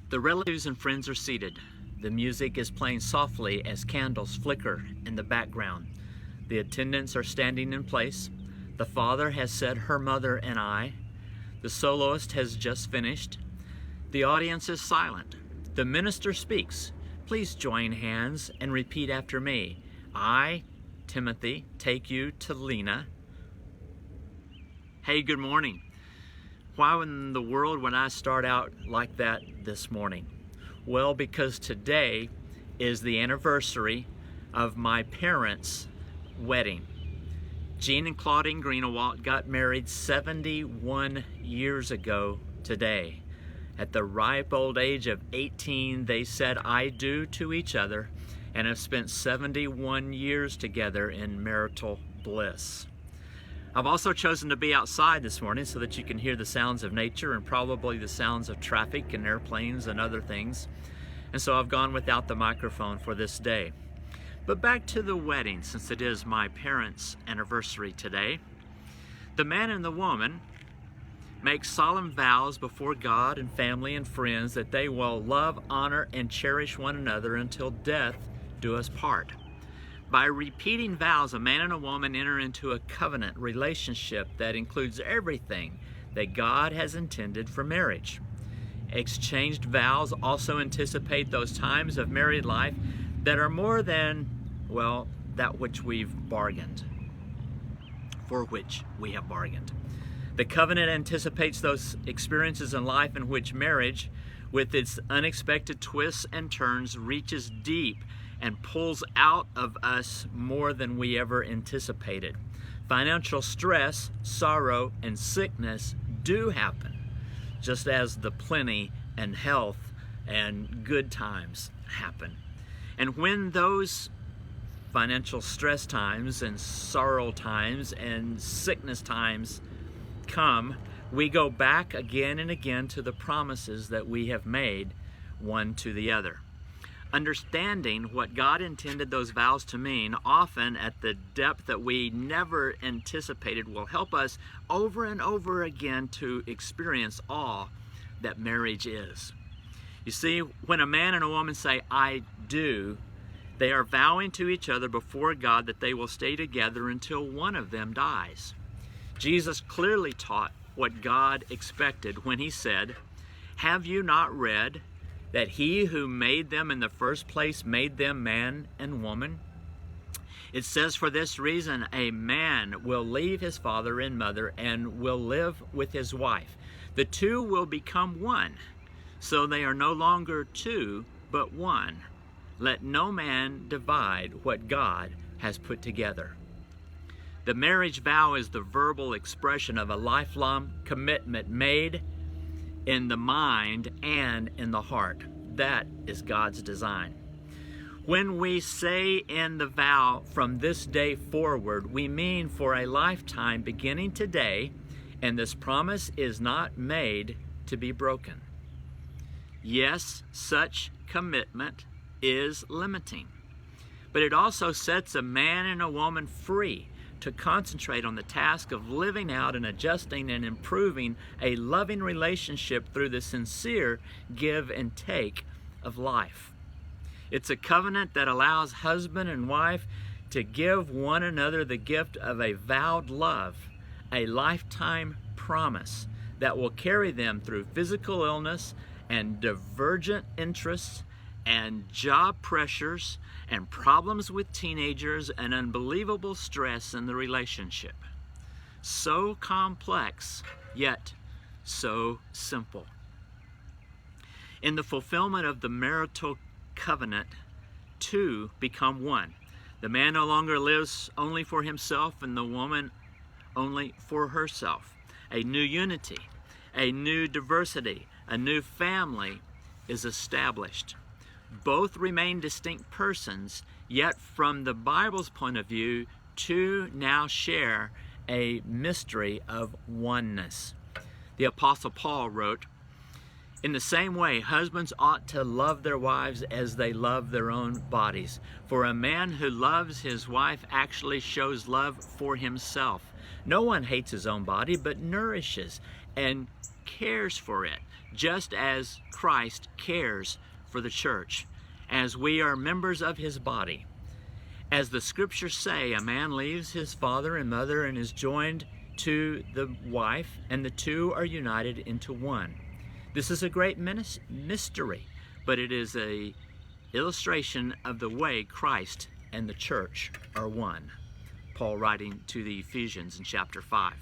The relatives and friends are seated. The music is playing softly as candles flicker in the background. The attendants are standing in place. The father has said her mother and I. The soloist has just finished. The audience is silent. The minister speaks. Please join hands and repeat after me. I, Timothy, take you to Lena. Hey, good morning. Why in the world would I start out like that this morning? Well, because today is the anniversary of my parents' wedding. Jean and Claudine Greenawalt got married 71 years ago today. At the ripe old age of 18, they said I do to each other and have spent 71 years together in marital bliss. I've also chosen to be outside this morning so that you can hear the sounds of nature and probably the sounds of traffic and airplanes and other things. And so I've gone without the microphone for this day. But back to the wedding, since it is my parents' anniversary today. The man and the woman make solemn vows before God and family and friends that they will love, honor, and cherish one another until death do us part. By repeating vows, a man and a woman enter into a covenant relationship that includes everything that God has intended for marriage. Exchanged vows also anticipate those times of married life that are more than, well, that which we've bargained, for which we have bargained. The covenant anticipates those experiences in life in which marriage, with its unexpected twists and turns, reaches deep and pulls out of us more than we ever anticipated. Financial stress, sorrow, and sickness do happen, just as the plenty and health and good times happen. And when those financial stress times and sorrow times and sickness times come, we go back again and again to the promises that we have made one to the other. Understanding what God intended those vows to mean, often at the depth that we never anticipated, will help us over and over again to experience all that marriage is. You see, when a man and a woman say, I do, they are vowing to each other before God that they will stay together until one of them dies. Jesus clearly taught what God expected when he said, have you not read that he who made them in the first place made them man and woman? It says, for this reason, a man will leave his father and mother and will live with his wife. The two will become one. So they are no longer two, but one. Let no man divide what God has put together. The marriage vow is the verbal expression of a lifelong commitment made in the mind and in the heart. That is God's design. When we say in the vow, from this day forward, we mean for a lifetime beginning today, and this promise is not made to be broken. Yes, such commitment is limiting, but it also sets a man and a woman free to concentrate on the task of living out and adjusting and improving a loving relationship through the sincere give and take of life. It's a covenant that allows husband and wife to give one another the gift of a vowed love, a lifetime promise that will carry them through physical illness and divergent interests and job pressures and problems with teenagers and unbelievable stress in the relationship. So complex, yet so simple. In the fulfillment of the marital covenant, two become one. The man no longer lives only for himself and the woman only for herself. A new unity, a new diversity, a new family is established. Both remain distinct persons, yet from the Bible's point of view, two now share a mystery of oneness. The Apostle Paul wrote, in the same way, husbands ought to love their wives as they love their own bodies. For a man who loves his wife actually shows love for himself. No one hates his own body, but nourishes and cares for it, just as Christ cares for the church, as we are members of his body. As the scriptures say, a man leaves his father and mother and is joined to the wife, and the two are united into one. This is a great mystery, but it is an illustration of the way Christ and the church are one. Paul writing to the Ephesians in chapter 5.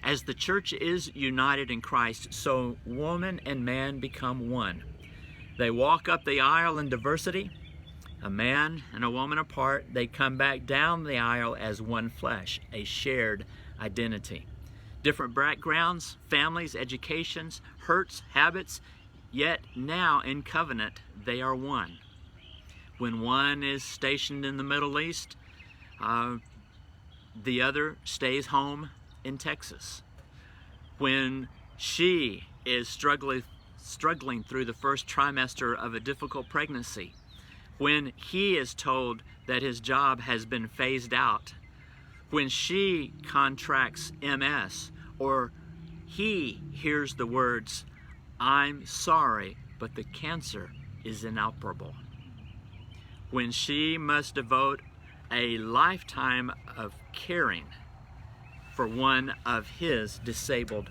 As the church is united in Christ, so woman and man become one. They walk up the aisle in diversity, a man and a woman apart. They come back down the aisle as one flesh, a shared identity. Different backgrounds, families, educations, hurts, habits, yet now in covenant they are one. When one is stationed in the Middle East, the other stays home in Texas. When she is struggling through the first trimester of a difficult pregnancy, when he is told that his job has been phased out, when she contracts MS, or he hears the words, "I'm sorry, but the cancer is inoperable," when she must devote a lifetime of caring for one of his disabled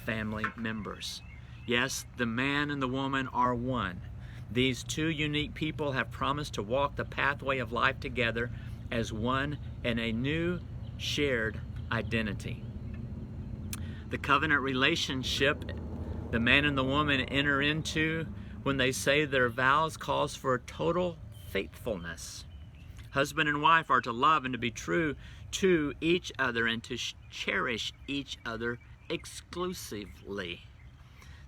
family members. Yes, the man and the woman are one. These two unique people have promised to walk the pathway of life together as one in a new shared identity. The covenant relationship the man and the woman enter into when they say their vows calls for total faithfulness. Husband and wife are to love and to be true to each other and to cherish each other exclusively.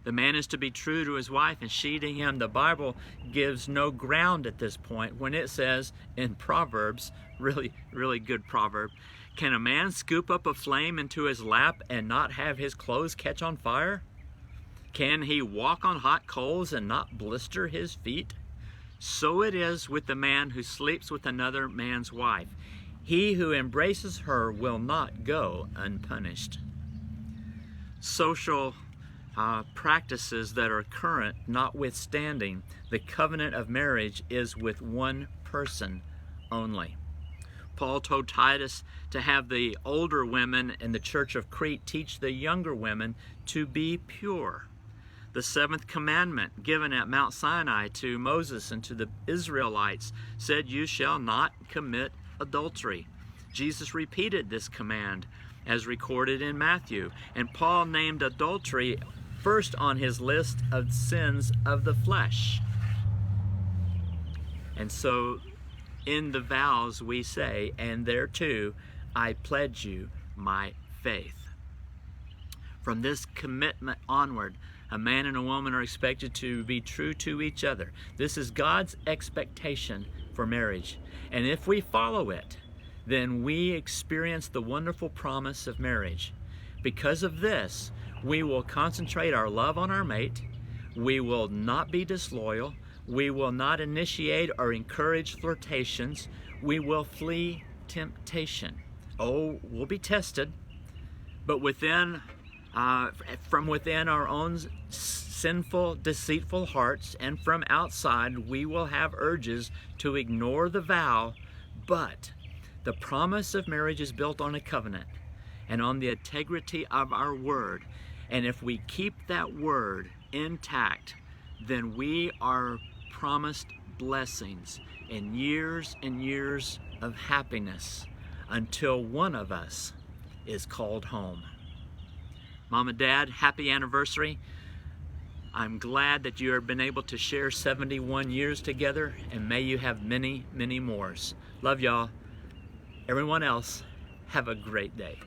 The man is to be true to his wife and she to him. The Bible gives no ground at this point when it says in Proverbs, really good proverb, can a man scoop up a flame into his lap and not have his clothes catch on fire? Can he walk on hot coals and not blister his feet? So it is with the man who sleeps with another man's wife. He who embraces her will not go unpunished. Social practices that are current notwithstanding, the covenant of marriage is with one person only. Paul told Titus to have the older women in the church of Crete teach the younger women to be pure. The seventh commandment given at Mount Sinai to Moses and to the Israelites said, "You shall not commit adultery." Jesus repeated this command as recorded in Matthew, and Paul named adultery first on his list of sins of the flesh. And so in the vows we say, "And thereto I pledge you my faith." From this commitment onward, a man and a woman are expected to be true to each other. This is God's expectation for marriage. And if we follow it, then we experience the wonderful promise of marriage. Because of this, we will concentrate our love on our mate. We will not be disloyal. We will not initiate or encourage flirtations. We will flee temptation. Oh, we'll be tested, but from within our own sinful, deceitful hearts and from outside, we will have urges to ignore the vow, but the promise of marriage is built on a covenant and on the integrity of our word. And if we keep that word intact, then we are promised blessings and years of happiness until one of us is called home. Mom and Dad, happy anniversary. I'm glad that you have been able to share 71 years together, and may you have many, many more. Love y'all. Everyone else, have a great day.